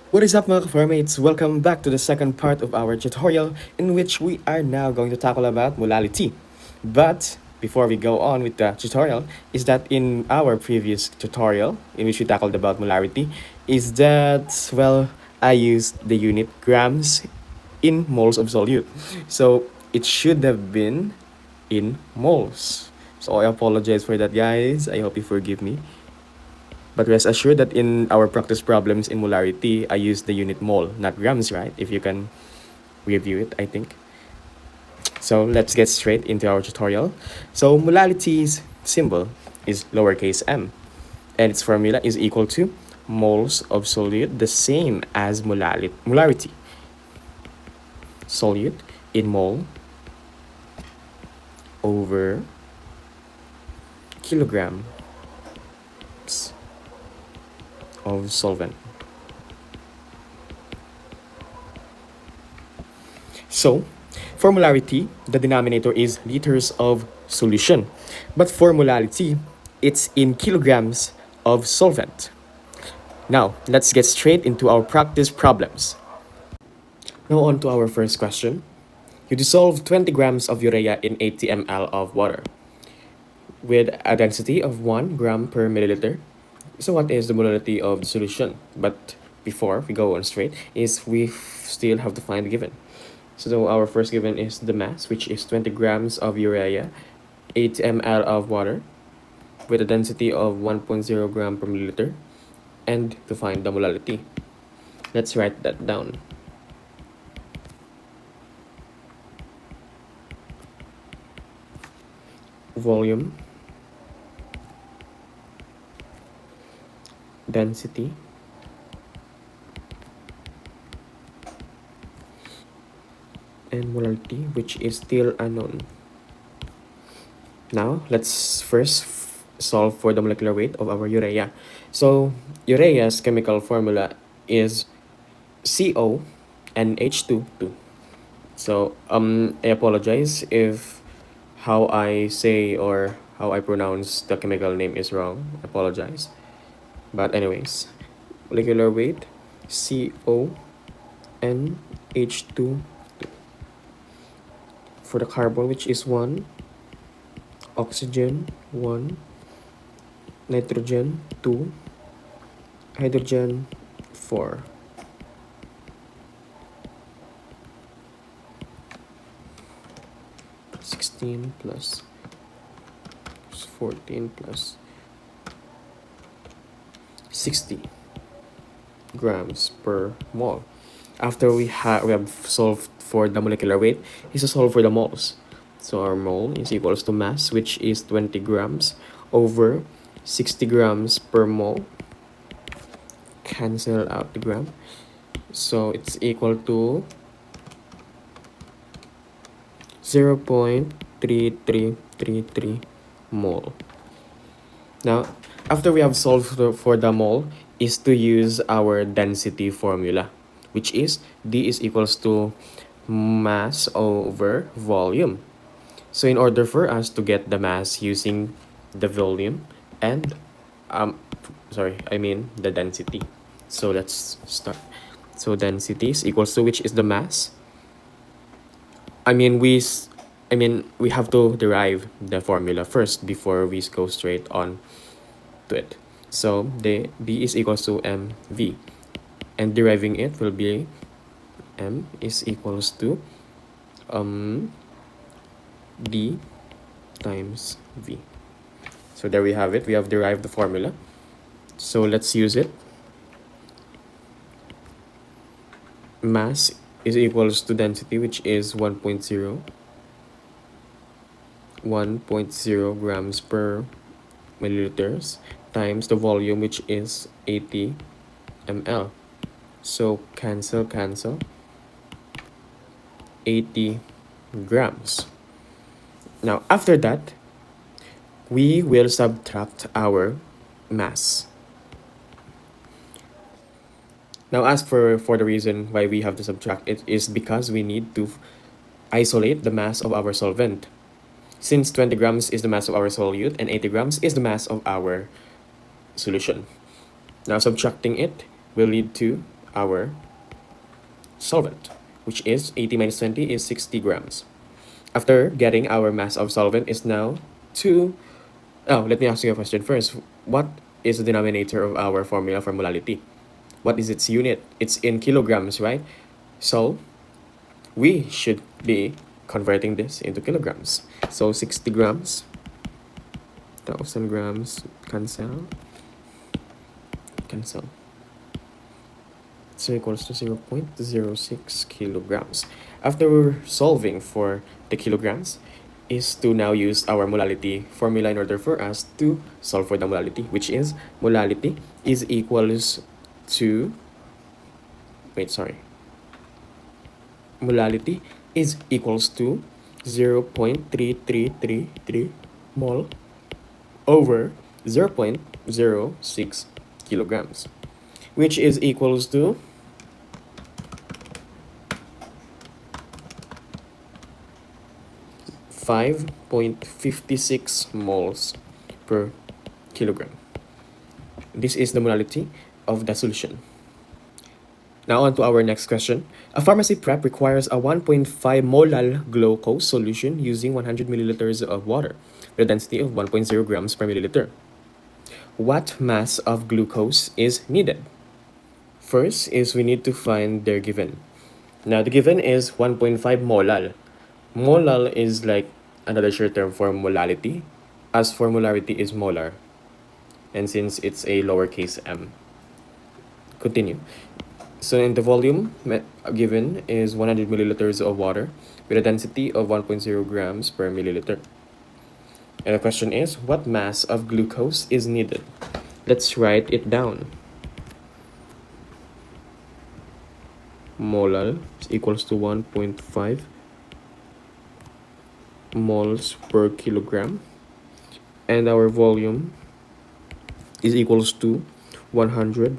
What is up mga ka-farmates? Welcome back to the second part of our tutorial in which we are now going to tackle about molality. But before we go on with the tutorial, is that in our previous tutorial in which we tackled about molarity, is that, well, I used the unit grams in moles of solute. So it should have been in moles. So I apologize for that, guys. I hope you forgive me. But rest assured that in our practice problems in molarity, I use the unit mole, not grams, right? If you can review it, I think. So let's get straight into our tutorial. So molarity's symbol is lowercase m, and its formula is equal to moles of solute, the same as molarity. Solute in mole over kilograms of solvent. So, for molarity, the denominator is liters of solution. But for molality, it's in kilograms of solvent. Now, let's get straight into our practice problems. Now on to our first question. You dissolve 20 grams of urea in 80 ml of water with a density of 1 gram per milliliter. So what is the molality of the solution? But before we go on straight, is we still have to find the given. So our first given is the mass, which is 20 grams of urea, 8 ml of water, with a density of 1.0 gram per milliliter, and to find the molality. Let's write that down. Volume, density, and molality, which is still unknown. Now, let's first solve for the molecular weight of our urea. So, urea's chemical formula is CO and H2. So, I apologize if how I say or how I pronounce the chemical name is wrong. I apologize. But anyways, molecular weight, CO and H2. For the carbon, which is 1, oxygen 1, nitrogen 2, hydrogen 4. +16 plus 14 plus 60 grams per mole. After we have solved for the molecular weight, is to solve for the moles. So our mole is equals to mass, which is 20 grams over 60 grams per mole. Cancel out the gram. So it's equal to 0.3333 mole. Now, after we have solved for the mole, is to use our density formula, which is D is equals to mass over volume. So in order for us to get the mass using the volume and the density. So let's start. So density is equals to, which is the mass. We have to derive the formula first before we go straight on to it. So the B is equals to mv, and deriving it will be m is equals to d times v. So there we have it. We have derived the formula. So let's use it. Mass is equals to density, which is 1.0 grams per milliliters, times the volume, which is 80 ml. So cancel 80 grams. Now after that, we will subtract our mass. Now as for the reason why we have to subtract it is because we need to isolate the mass of our solvent. Since 20 grams is the mass of our solute and 80 grams is the mass of our solution. Now subtracting it will lead to our solvent, which is 80 minus 20 is 60 grams. After getting our mass of solvent is now 2. Oh, let me ask you a question first. What is the denominator of our formula for molality? What is its unit? It's in kilograms, right? So we should be converting this into kilograms. So 60 grams, 1000 grams, cancel. So equals to 0.06 kilograms. After solving for the kilograms, is to now use our molality formula in order for us to solve for the molality, which is molality is equals to, molality is equals to 0.3333 mol over 0.06 kilograms, which is equals to 5.56 moles per kilogram. This is the molality of the solution. Now on to our next question. A pharmacy prep requires a 1.5 molal glucose solution using 100 milliliters of water with a density of 1.0 grams per milliliter. What mass of glucose is needed? First is we need to find their given. Now the given is 1.5 molal. Molal is like another short term for molality, as for molarity is molar. And since it's a lowercase m. Continue. So in the volume given is 100 milliliters of water with a density of 1.0 grams per milliliter. And the question is, what mass of glucose is needed? Let's write it down. Molal is equals to 1.5 moles per kilogram. And our volume is equals to 100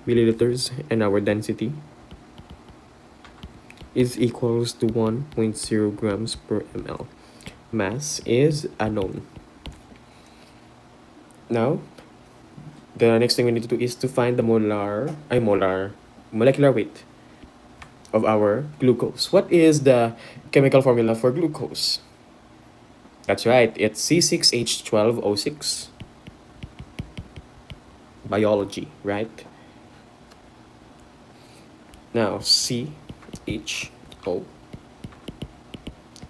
milliliters, and our density is equals to 1.0 grams per ml. Mass is unknown. Now, the next thing we need to do is to find the molecular weight of our glucose. What is the chemical formula for glucose? That's right, it's C6H12O6. Biology, right? Now, CHO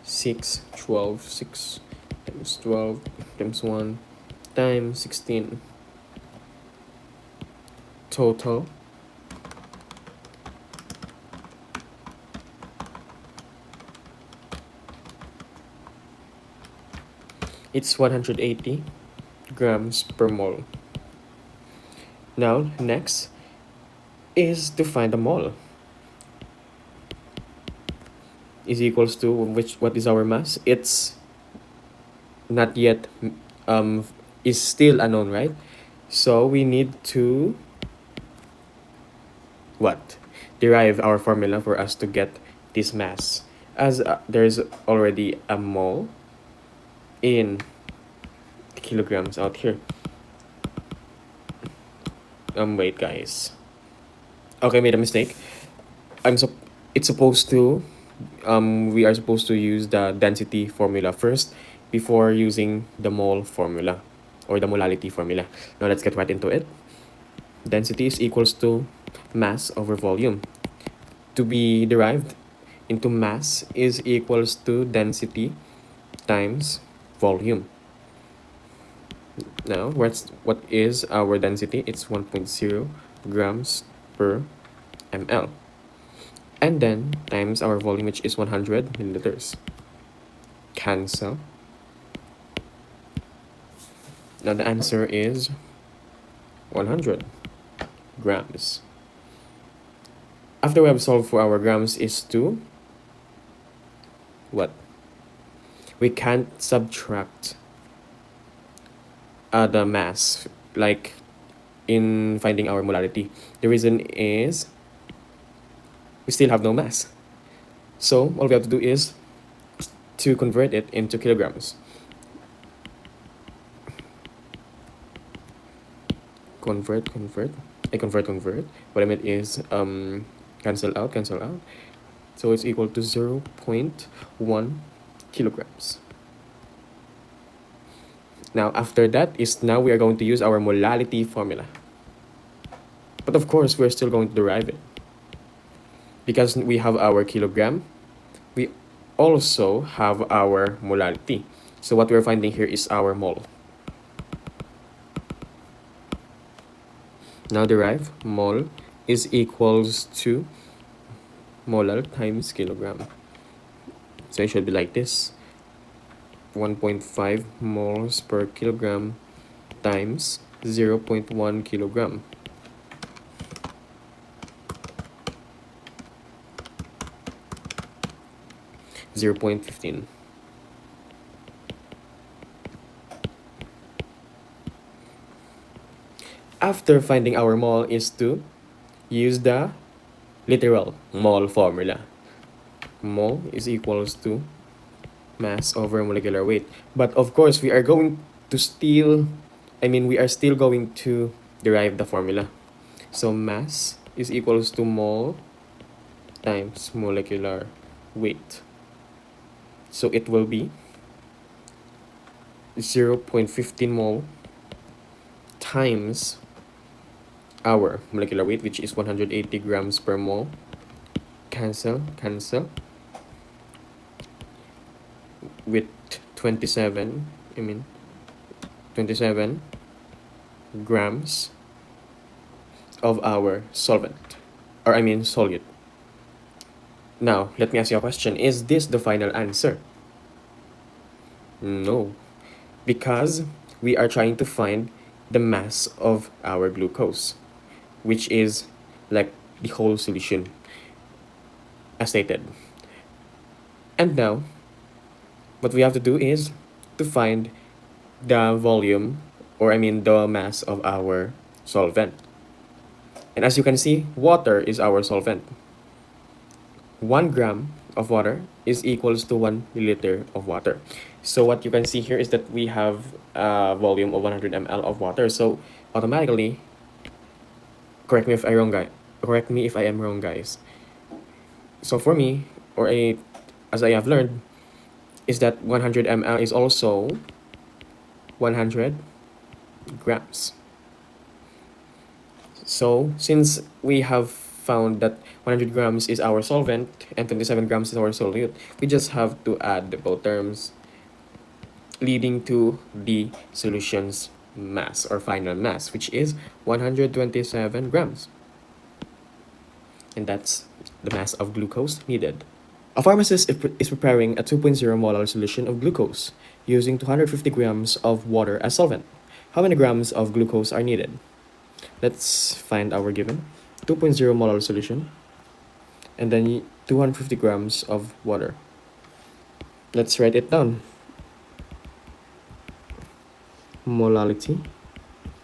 6, 12, 6 times 12 times 1 times 16. Total it's 180 grams per mole. Now, next is to find the mole. Is equals to what is our mass? It's not yet is still unknown, right? So we need to what? Derive our formula for us to get this mass, as there's already a mole in kilograms out here. Wait guys. Okay, made a mistake. It's supposed to we are supposed to use the density formula first before using the mole formula or the molality formula. Now let's get right into it. Density is equals to mass over volume. To be derived into mass is equals to density times volume. Now, what is our density? It's 1.0 grams per ml. And then times our volume, which is 100 milliliters. Cancel. Now the answer is 100 grams. After we have solved for our grams is to what? We can't subtract the mass like in finding our molality. The reason is we still have no mass. So all we have to do is to convert it into kilograms. Convert. convert. What I meant is cancel out. So it's equal to 0.1 kilograms. Now after that is now we are going to use our molality formula. But of course we're still going to derive it. Because we have our kilogram, we also have our molality. So what we're finding here is our mole. Now derive mole is equals to molal times kilogram. So it should be like this. 1.5 moles per kilogram times 0.1 kilogram. Zero 0.15. After finding our mole is to use the literal mole formula. Mole is equals to mass over molecular weight. But of course, we are still going to derive the formula. So mass is equals to mole times molecular weight. So it will be 0.15 mole times our molecular weight, which is 180 grams per mole. Cancel with 27 grams of our solvent, or solute. Now let me ask you a question. Is this the final answer? No, because we are trying to find the mass of our glucose, which is like the whole solution as stated. And now what we have to do is to find the volume, or the mass of our solvent. And as you can see, water is our solvent. 1 gram of water is equals to 1 milliliter of water. So what you can see here is that we have a volume of 100 ml of water. So automatically, correct me if I am wrong, guys. So for me, as I have learned, is that 100 ml is also 100 grams. So since we have found that 100 grams is our solvent and 27 grams is our solute, we just have to add both terms, leading to the solution's mass or final mass, which is 127 grams. And that's the mass of glucose needed. A pharmacist is preparing a 2.0 molar solution of glucose using 250 grams of water as solvent. How many grams of glucose are needed? Let's find our given 2.0 molar solution and then 250 grams of water. Let's write it down. Molality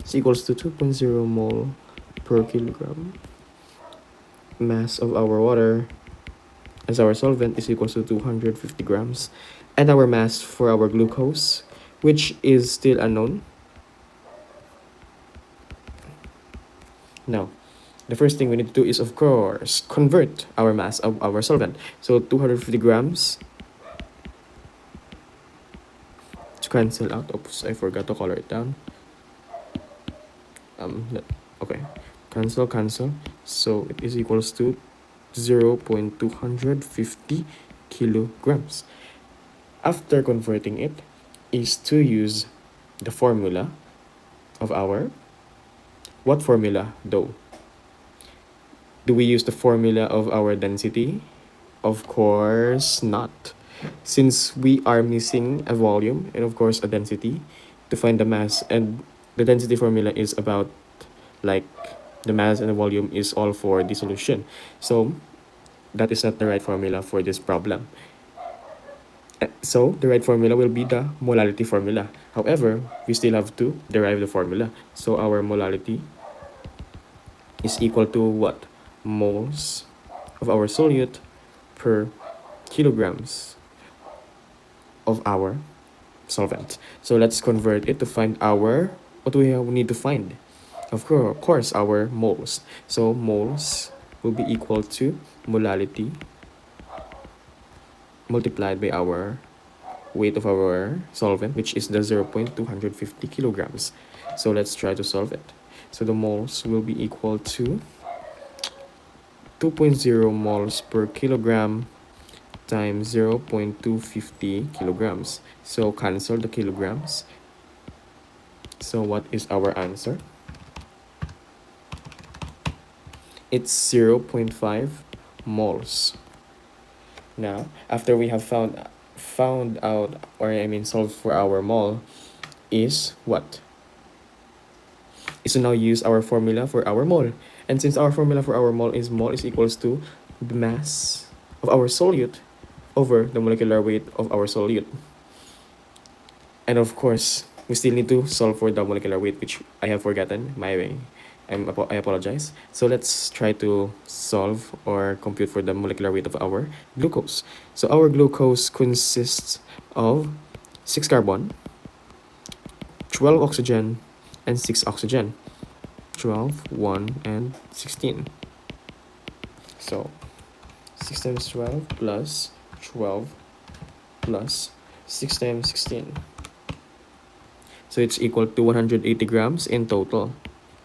is equals to 2.0 mole per kilogram. Mass of our water as our solvent is equals to 250 grams. And our mass for our glucose, which is still unknown. Now, the first thing we need to do is, of course, convert our mass of our solvent. So 250 grams to cancel out. Oops, I forgot to color it down. Okay, cancel. So it is equals to 0.250 kilograms. After converting it is to use the formula of our, what formula though? Do we use the formula of our density? Of course not, since we are missing a volume and of course a density to find the mass, and the density formula is about like the mass and the volume is all for the solution. So that is not the right formula for this problem. So the right formula will be the molality formula. However, we still have to derive the formula. So our molality is equal to what? Moles of our solute per kilograms of our solvent. So let's convert it to find our, what do we need to find? of course, our moles. So moles will be equal to molality multiplied by our weight of our solvent, which is the 0.250 kilograms. So let's try to solve it. So the moles will be equal to 2.0 moles per kilogram times 0.250 kilograms. So cancel the kilograms. So what is our answer? It's 0.5 moles. Now, after we have found out, or I mean solved for our mole, is what? Is to now use our formula for our mole. And since our formula for our mole is equals to the mass of our solute over the molecular weight of our solute. And of course, we still need to solve for the molecular weight, which I have forgotten. I apologize. So let's try to solve or compute for the molecular weight of our glucose. So our glucose consists of 6 carbon, 12 oxygen, and 6 oxygen. 12, 1, and 16. So 6 times 12 plus 12 plus 6 times 16. So it's equal to 180 grams in total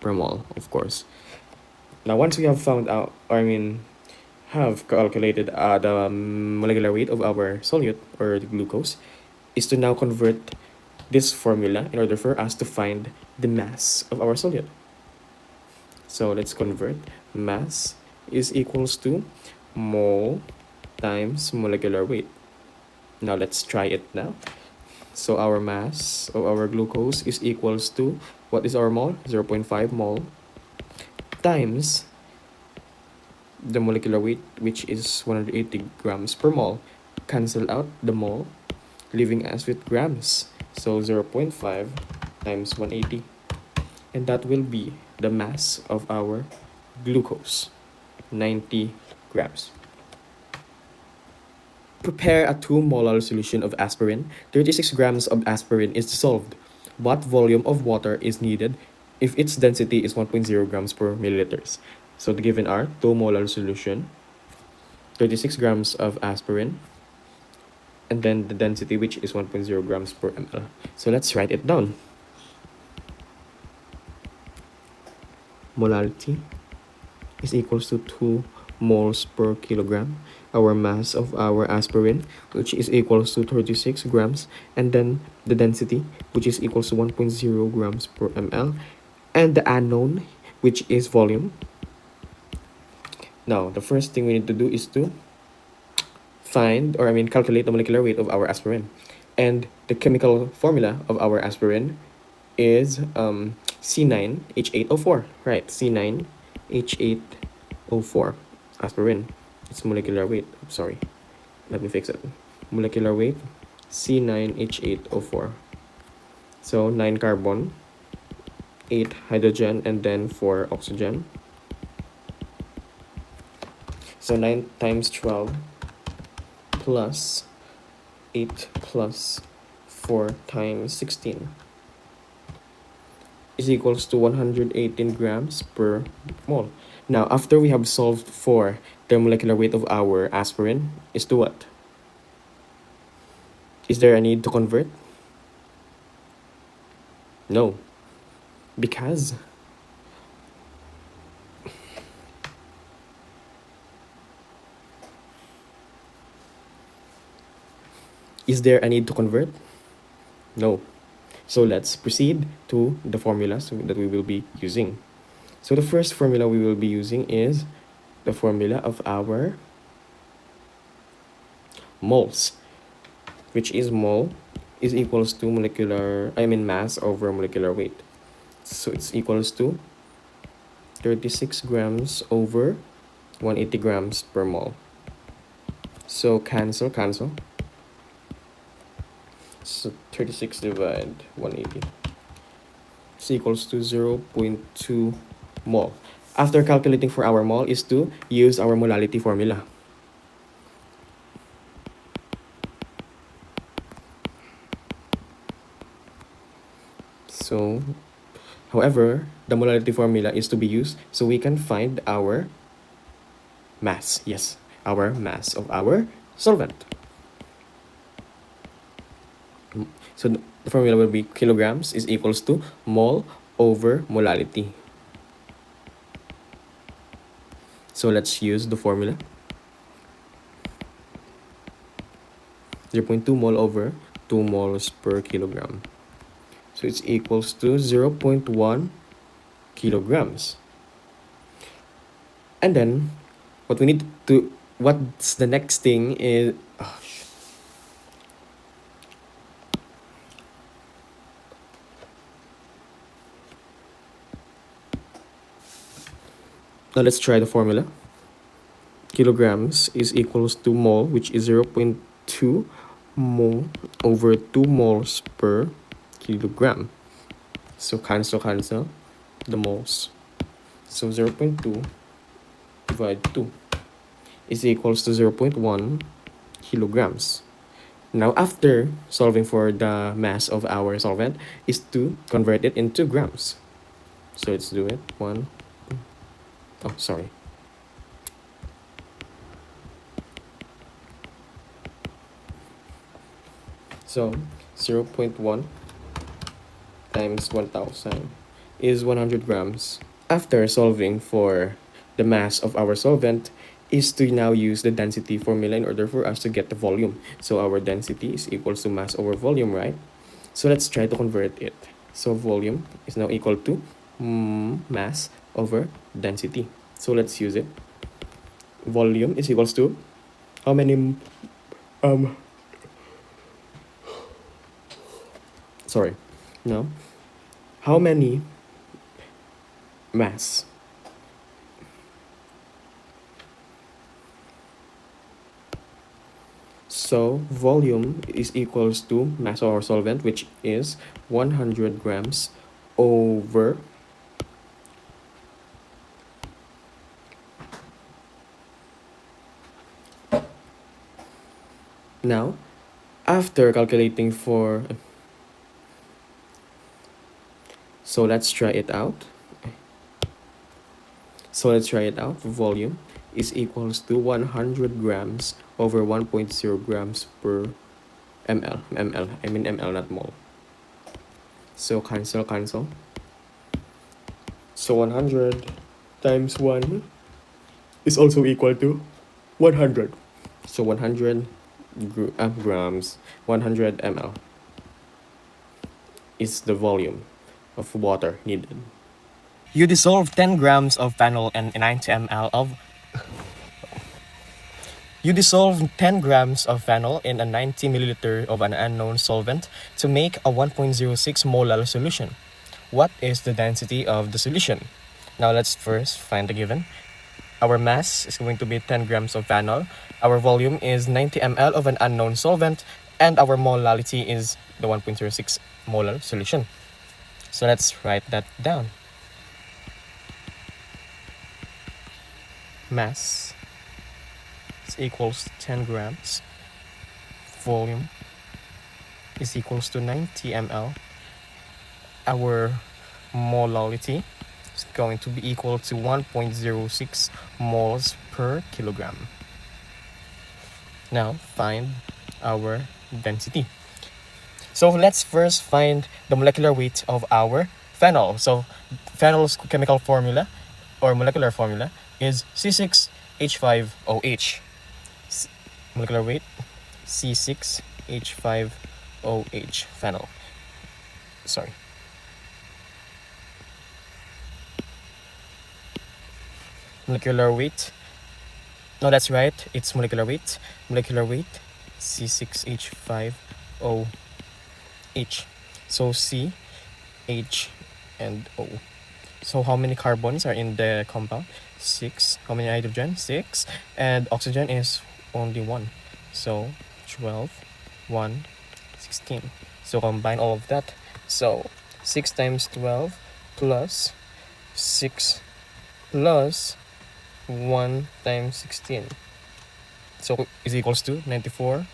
per mole, of course. Now, once we have found out, or I mean, have calculated the molecular weight of our solute or the glucose, is to now convert this formula in order for us to find the mass of our solute. So let's convert. Mass is equals to mole times molecular weight. Now let's try it now. So our mass of our glucose is equals to, what is our mole? 0.5 mole times the molecular weight, which is 180 grams per mole. Cancel out the mole, leaving us with grams. So 0.5 times 180. And that will be the mass of our glucose, 90 grams. Prepare a 2-molar solution of aspirin. 36 grams of aspirin is dissolved. What volume of water is needed if its density is 1.0 grams per milliliters? So the given are 2-molar solution, 36 grams of aspirin, and then the density, which is 1.0 grams per ml. So let's write it down. Molality is equals to 2 moles per kilogram. Our mass of our aspirin, which is equals to 36 grams, and then the density, which is equals to 1.0 grams per ml, and the unknown, which is volume. Now, the first thing we need to do is to calculate the molecular weight of our aspirin. And the chemical formula of our aspirin is C9H8O4, right? C9H8O4, aspirin. It's molecular weight. Sorry, let me fix it. Molecular weight, C9H8O4. So 9 carbon, 8 hydrogen, and then 4 oxygen. So 9 times 12 plus 8 plus 4 times 16 is equals to 118 grams per mole. Now, after we have solved for the molecular weight of our aspirin, is to what? Is there a need to convert? No. Because is there a need to convert? No. So let's proceed to the formulas that we will be using. So the first formula we will be using is the formula of our moles, which is mole is equals to mass over molecular weight. So it's equals to 36 grams over 180 grams per mole. So cancel. So 36 divided 180 is equals to 0.2 mole. After calculating for our mole is to use our molality formula. So, however, the molality formula is to be used so we can find our mass. Yes, our mass of our solvent. So the formula will be kilograms is equals to mole over molality. So let's use the formula. 0.2 mole over 2 moles per kilogram. So it's equals to 0.1 kilograms. And then what we need to, what's the next thing is, now let's try the formula. Kilograms is equals to mole, which is 0.2 mole over 2 moles per kilogram. So cancel the moles. So 0.2 divided 2 is equals to 0.1 kilograms. Now after solving for the mass of our solvent is to convert it into grams. So let's do it. Sorry. So 0.1 times 1000 is 100 grams. After solving for the mass of our solvent is to now use the density formula in order for us to get the volume. So our density is equals to mass over volume, right? So let's try to convert it. So volume is now equal to mass over density. So let's use it. Volume is equals to how many sorry, no, how many mass? So volume is equals to mass of our solvent, which is 100 grams over now after calculating for, so let's try it out. Volume is equals to 100 grams over 1.0 grams per ml. I mean ml, not mole. So cancel. So 100 times 1 is also equal to 100. So 100 grams, 100 ml is the volume of water needed. You dissolve 10 grams of phenol and 90 ml of You dissolve 10 grams of phenol in a 90 milliliter of an unknown solvent to make a 1.06 molar solution. What is the density of the solution? Now let's first find the given. Our mass is going to be 10 grams of phenol. Our volume is 90 ml of an unknown solvent, and our molality is the 1.06 molar solution. So let's write that down. Mass is equals 10 grams. Volume is equals to 90 ml. Our molality is going to be equal to 1.06 moles per kilogram. Now find our density. So let's first find the molecular weight of our phenol. So phenol's chemical formula or molecular formula is C6H5OH. Molecular weight C6H5OH phenol. Sorry. Molecular weight. No, that's right. It's molecular weight. Molecular weight C6H5OH. So C, H, and O. So how many carbons are in the compound? 6. How many hydrogen? 6. And oxygen is only 1. So 12, 1, 16. So combine all of that. So 6 times 12 plus 6 plus 1 times 16. So is equals to 94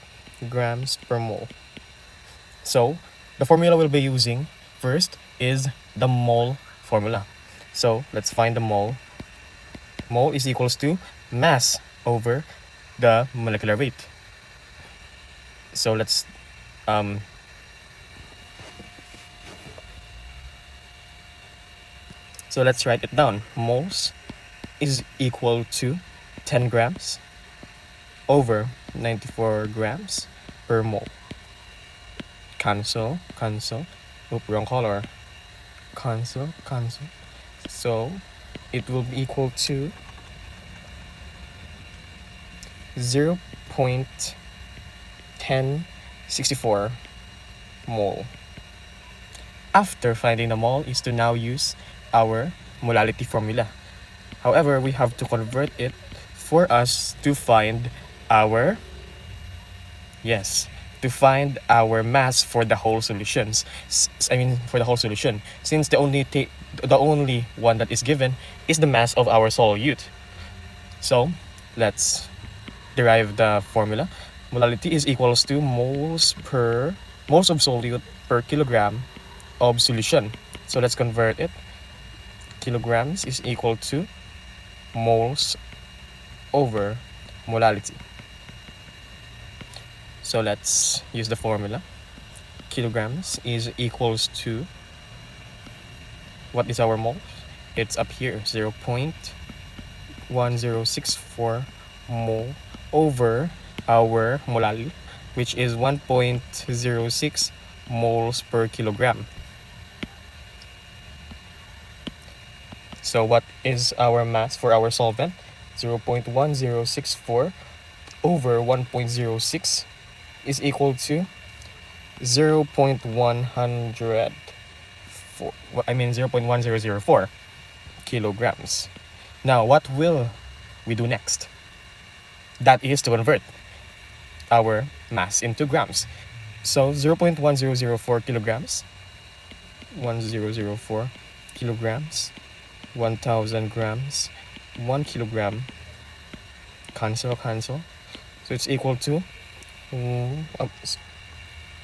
grams per mole. So the formula we'll be using first is the mole formula. So let's find the mole. Mole is equals to mass over the molecular weight. So let's write it down. Moles is equal to 10 grams over 94 grams per mole. Cancel. Oop, wrong color. Cancel. So it will be equal to 0.1064 mole. After finding the mole is to now use our molality formula. However, we have to convert it for us to find our mass for the whole solutions. For the whole solution, since the only one that is given is the mass of our solute. So let's derive the formula. Molality is equals to moles of solute per kilogram of solution. So let's convert it. Kilograms is equal to moles over molality. So let's use the formula. Kilograms is equals to, what is our mole? It's up here, 0.1064 mole over our molality, which is 1.06 moles per kilogram. So what is our mass for our solvent? 0.1064 over 1.06 is equal to 0.1004 kilograms. Now what will we do next? That is to convert our mass into grams. So 0.1004 kilograms, 1004 kilograms, 1000 grams, 1 kilogram, cancel. So it's equal to,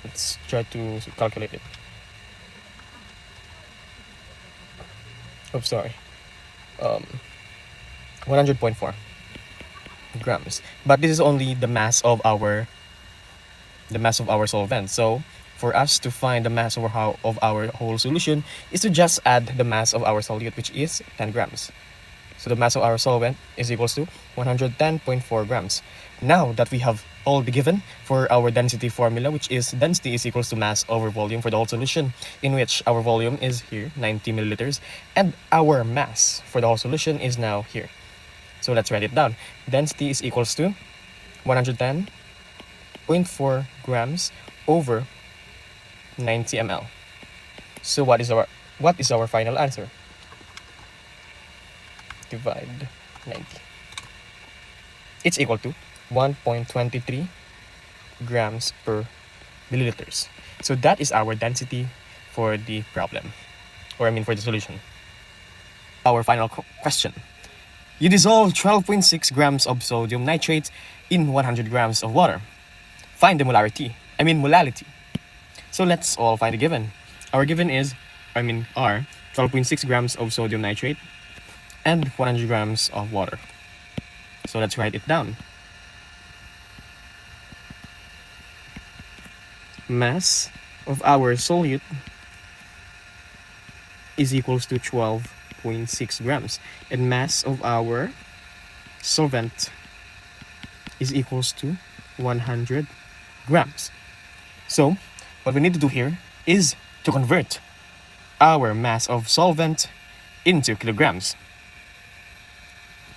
let's try to calculate it. 100.4 grams. But this is only the mass of our solvent. So for us to find the mass of our whole solution is to just add the mass of our solute, which is 10 grams. So the mass of our solvent is equals to 110.4 grams. Now that we have all the given for our density formula, which is density is equals to mass over volume for the whole solution, in which our volume is here, 90 milliliters, and our mass for the whole solution is now here. So let's write it down. Density is equals to 110.4 grams over 90 ml. So what is our final answer? Divide 90. It's equal to 1.23 grams per milliliters. So that is our density for the problem, for the solution. Our final question. You dissolve 12.6 grams of sodium nitrate in 100 grams of water. Find the molality. So let's all find the given. Our given are 12.6 grams of sodium nitrate and 100 grams of water. So let's write it down. Mass of our solute is equals to 12.6 grams, and mass of our solvent is equals to 100 grams. So what we need to do here is to convert our mass of solvent into kilograms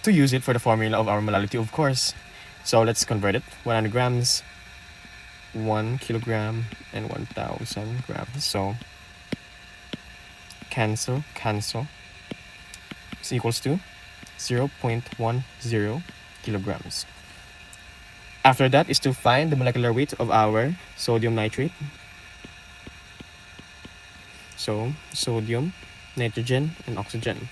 to use it for the formula of our molality, of course. So let's convert it. 100 grams, 1 kilogram, and 1000 grams. So cancel. Is equals to 0.10 kilograms. After that is to find the molecular weight of our sodium nitrate. So sodium, nitrogen, and oxygen.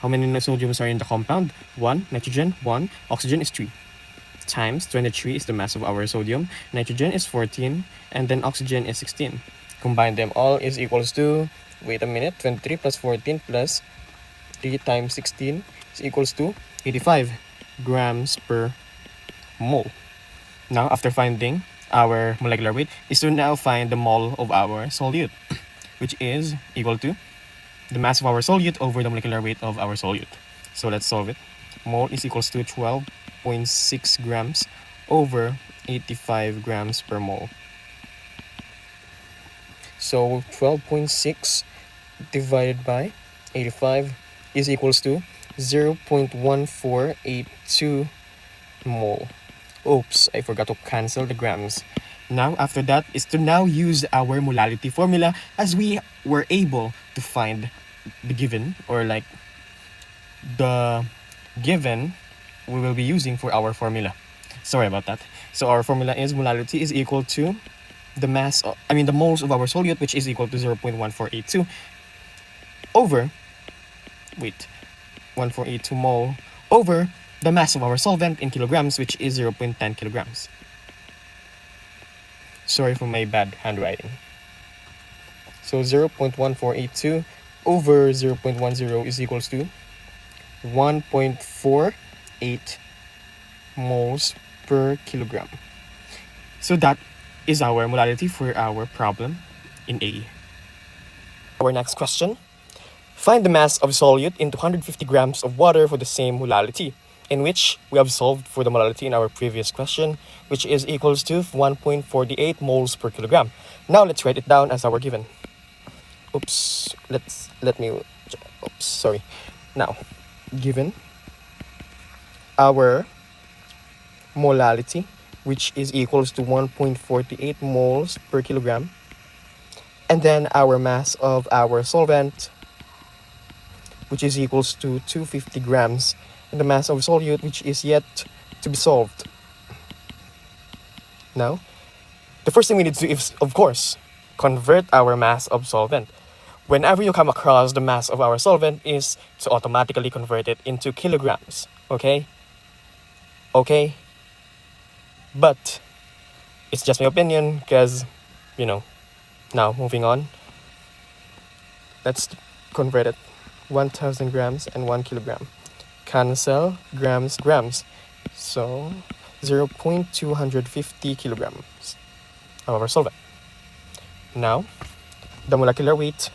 How many sodiums are in the compound? 1, nitrogen, 1, oxygen is 3. Times 23 is the mass of our sodium, nitrogen is 14, and then oxygen is 16. Combine them all is equals to, 23 plus 14 plus 3 times 16 is equals to 85 grams per mole. Now, after finding our molecular weight, is to now find the mole of our solute, which is equal to the mass of our solute over the molecular weight of our solute. So let's solve it. Mole is equals to 12.6 grams over 85 grams per mole. So 12.6 divided by 85 is equals to 0.1482 mole. Oops, I forgot to cancel the grams. Now, after that, is to now use our molality formula as we were able to find the given, or like the given we will be using for our formula. Sorry about that. So our formula is molality is equal to the mass, the moles of our solute, which is equal to 0.1482 over, 1482 mole over the mass of our solvent in kilograms, which is 0.10 kilograms. Sorry for my bad handwriting. So 0.1482 over 0.10 is equals to 1.48 moles per kilogram. So that is our molality for our problem in A. Our next question. Find the mass of solute in 250 grams of water for the same molality, in which we have solved for the molality in our previous question, which is equals to 1.48 moles per kilogram. Now let's write it down as our given. Now, given our molality, which is equals to 1.48 moles per kilogram, and then our mass of our solvent, which is equals to 250 grams, and the mass of solute, which is yet to be solved. Now, the first thing we need to do is, of course, convert our mass of solvent. Whenever you come across the mass of our solvent, is to automatically convert it into kilograms. Okay? But it's just my opinion, because, now moving on. Let's convert it. 1,000 grams and 1 kilogram. Cancel grams. So 0.250 kilograms of our solvent. Now, the molecular weight,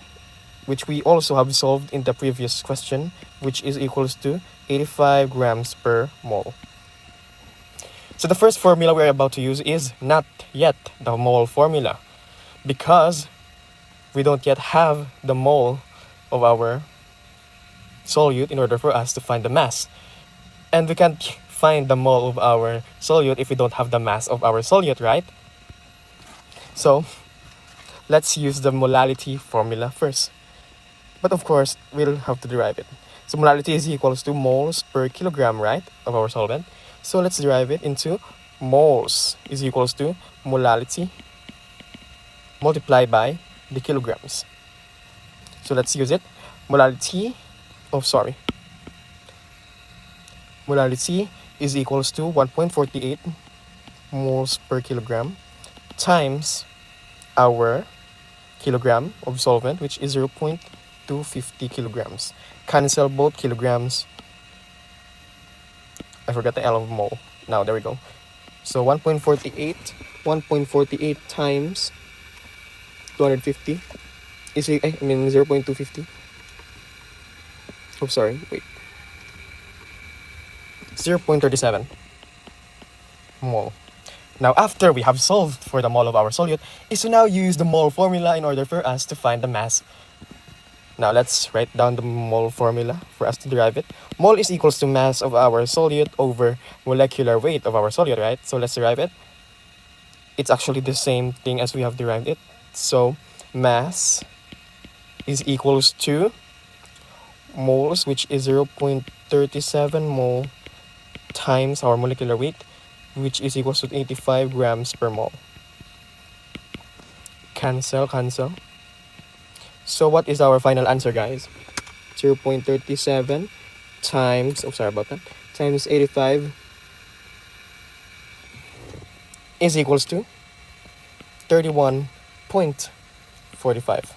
which we also have solved in the previous question, which is equals to 85 grams per mole. So the first formula we're about to use is not yet the mole formula, because we don't yet have the mole of our solute in order for us to find the mass. And we can't find the mole of our solute if we don't have the mass of our solute, right? So let's use the molality formula first. But of course, we'll have to derive it. So molality is equals to moles per kilogram, right, of our solvent. So let's derive it into moles is equals to molality multiplied by the kilograms. So let's use it. Molality is equals to 1.48 moles per kilogram times our kilogram of solvent, which is 0.250 kilograms. Cancel both kilograms. I forgot the L of mole. Now, there we go. So 1.48 times 250 is 0.250. Oh, sorry, wait. 0.37 mole. Now, after we have solved for the mole of our solute, is to now use the mole formula in order for us to find the mass. Now, let's write down the mole formula for us to derive it. Mole is equals to mass of our solute over molecular weight of our solute, right? So let's derive it. It's actually the same thing as we have derived it. So mass is equals to moles, which is 0.37 mole times our molecular weight, which is equals to 85 grams per mole. Cancel. So what is our final answer, guys? 0.37 times, times 85 is equals to 31.45.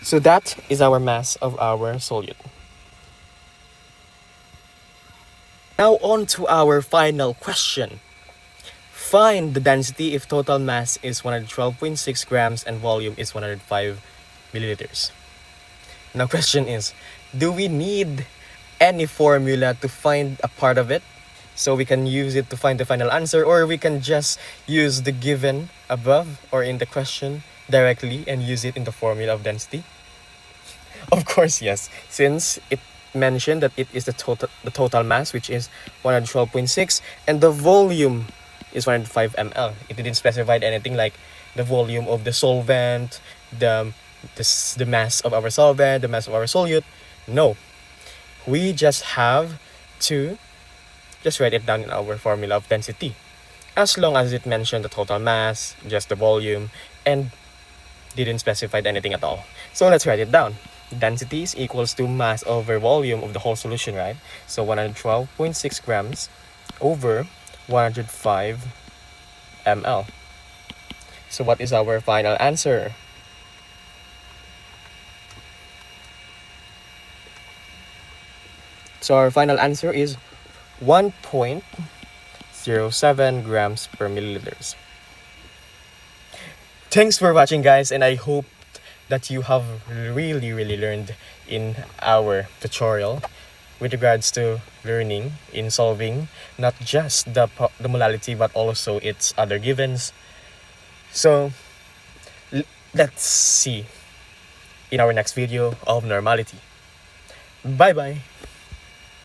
So that is our mass of our solute. Now on to our final question. Find the density if total mass is 112.6 grams and volume is 105 milliliters. Now question is, do we need any formula to find a part of it? So we can use it to find the final answer, or we can just use the given above or in the question directly and use it in the formula of density? Of course, yes. Since it mentioned that it is the total mass, which is 112.6, and the volume is 105 ml. It didn't specify anything like the volume of the solvent, the mass of our solvent, the mass of our solute. No, we just have to just write it down in our formula of density. As long as it mentioned the total mass, just the volume, and didn't specify anything at all. So let's write it down. Density is equals to mass over volume of the whole solution, right? So 112.6 grams over 105 ml. So what is our final answer? So our final answer is 1.07 grams per milliliters. Thanks for watching, guys, and I hope that you have really learned in our tutorial with regards to learning in solving not just the molality but also its other givens. So let's see in our next video of normality. Bye bye.